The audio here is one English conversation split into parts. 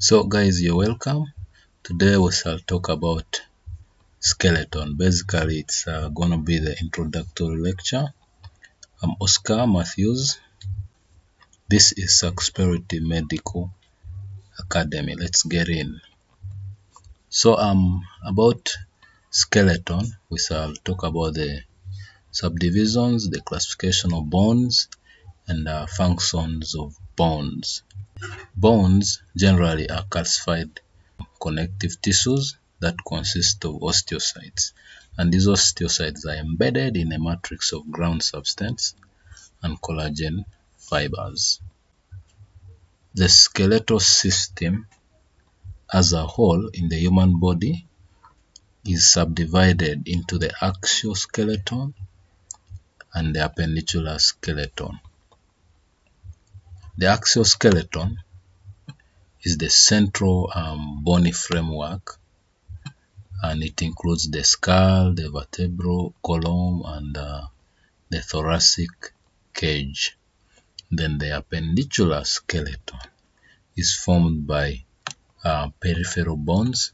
So guys, you're welcome. Today we shall talk about skeleton. Basically, it's gonna be the introductory lecture. I'm Oscar Matthews. This is Prosperity Medical Academy. Let's get in. So about skeleton, we shall talk about the subdivisions, the classification of bones, and functions of bones. Bones generally are classified connective tissues that consist of osteocytes, and these osteocytes are embedded in a matrix of ground substance and collagen fibers. The skeletal system as a whole in the human body is subdivided into the axial skeleton and the appendicular skeleton. The axial skeleton is the central bony framework, and it includes the skull, the vertebral column, and the thoracic cage. Then the appendicular skeleton is formed by peripheral bones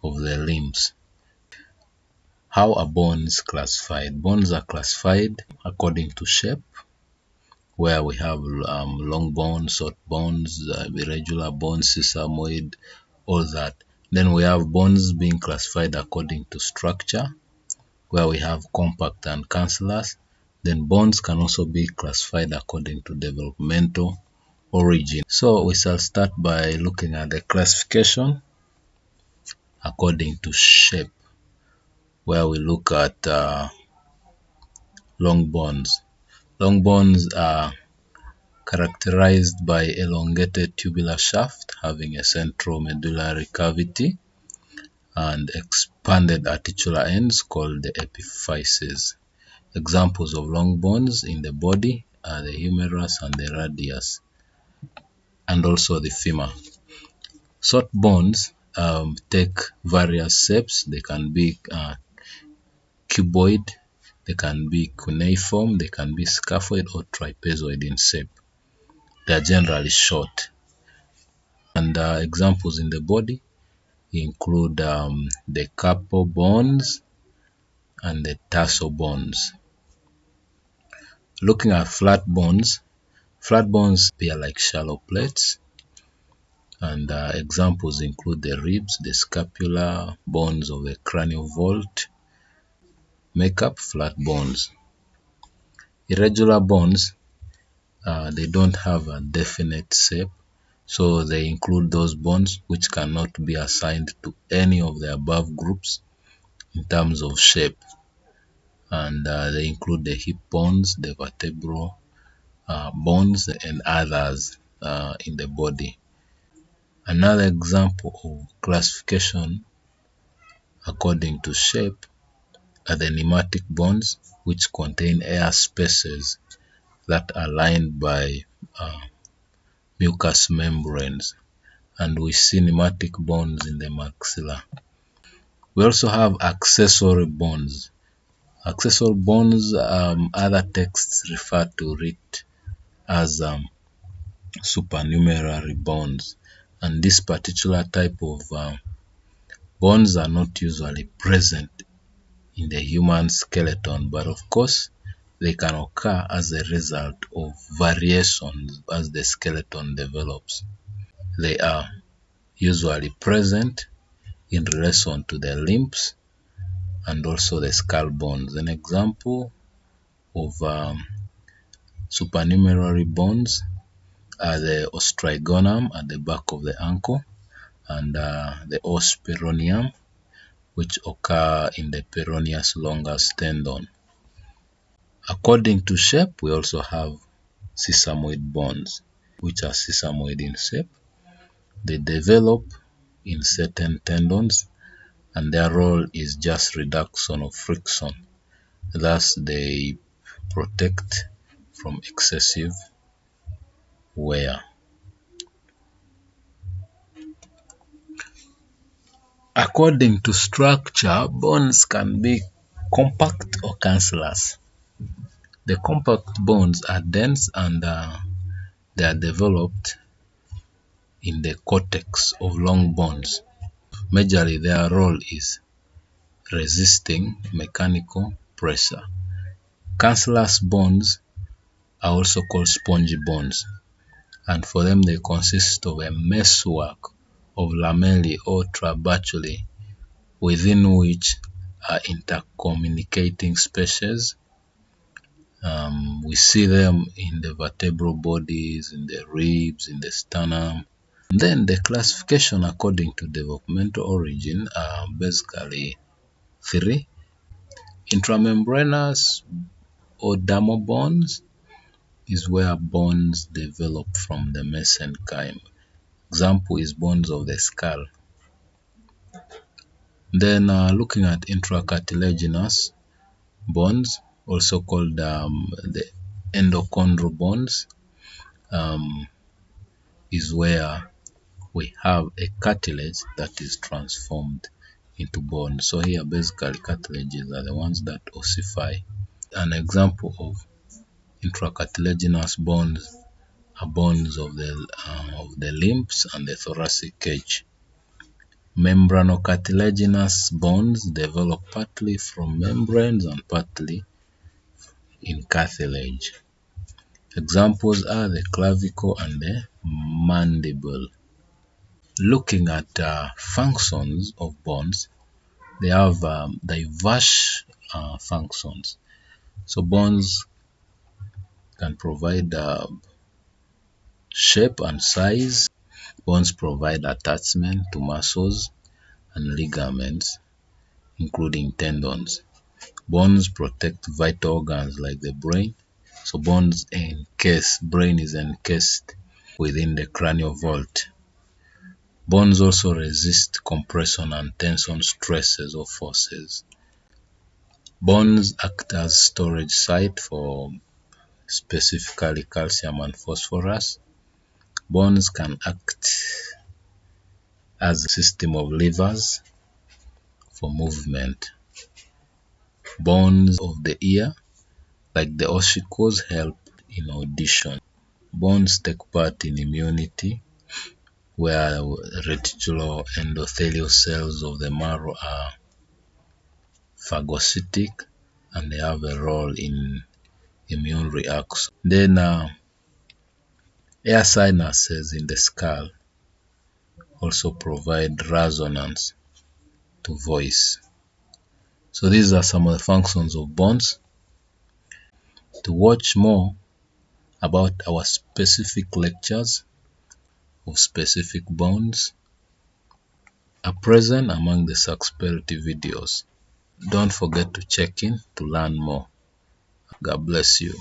of the limbs. How are bones classified? Bones are classified according to shape, where we have long bones, short bones, irregular bones, sesamoid, all that. Then we have bones being classified according to structure, where we have compact and cancellous. Then bones can also be classified according to developmental origin. So we shall start by looking at the classification according to shape, where we look at long bones. Long bones are characterized by elongated tubular shaft having a central medullary cavity and expanded articular ends called the epiphyses. Examples of long bones in the body are the humerus and the radius, and also the femur. Short bones take various shapes. They can be cuboid, they can be cuneiform, they can be scaphoid or trapezoid in shape. They are generally short. And examples in the body include the carpal bones and the tarsal bones. Looking at flat bones appear like shallow plates, and examples include the ribs, the scapula, bones of the cranial vault make up flat bones. Irregular bones, they don't have a definite shape, so they include those bones which cannot be assigned to any of the above groups in terms of shape, and they include the hip bones, the vertebral bones, and others in the body. Another example of classification according to shape are the pneumatic bones, which contain air spaces that are lined by mucous membranes, and we see pneumatic bones in the maxilla. We also have accessory bones. Accessory bones, other texts refer to it as supernumerary bones, and this particular type of bones are not usually present in the human skeleton, but of course they can occur as a result of variations as the skeleton develops. They are usually present in relation to the limbs and also the skull bones. An example of supernumerary bones are the ostrigonum at the back of the ankle and the os peroneum, which occur in the peroneus longus tendon. According to shape, we also have sesamoid bones, which are sesamoid in shape. They develop in certain tendons, and their role is just reduction of friction. Thus, they protect from excessive wear. According to structure, bones can be compact or cancellous. The compact bones are dense and they are developed in the cortex of long bones. Majorly, their role is resisting mechanical pressure. Cancellous bones are also called spongy bones, and for them they consist of a meshwork of lamellae or trabeculae within which are intercommunicating species. We see them in the vertebral bodies, in the ribs, in the sternum. And then the classification according to developmental origin are basically three: intramembranous or dermal bones is where bones develop from the mesenchyme. Example is bones of the skull. Then looking at intracartilaginous bones, also called the endochondral bones, is where we have a cartilage that is transformed into bone. So here basically cartilages are the ones that ossify. An example of intracartilaginous bones are bones of the limbs and the thoracic cage. Membranocartilaginous bones develop partly from membranes and partly in cartilage. Examples are the clavicle and the mandible. Looking at functions of bones, they have diverse functions. So bones can provide shape and size. Bones provide attachment to muscles and ligaments, including tendons. Bones protect vital organs like the brain. So brain is encased within the cranial vault. Bones also resist compression and tension stresses or forces. Bones act as storage site for specifically calcium and phosphorus. Bones can act as a system of levers for movement. Bones of the ear, like the ossicles, help in audition. Bones take part in immunity, where reticular endothelial cells of the marrow are phagocytic and they have a role in immune reaction. Then air sinuses in the skull also provide resonance to voice. So these are some of the functions of bones. To watch more about our specific lectures of specific bones are present among the Saxperity videos. Don't forget to check in to learn more. God bless you.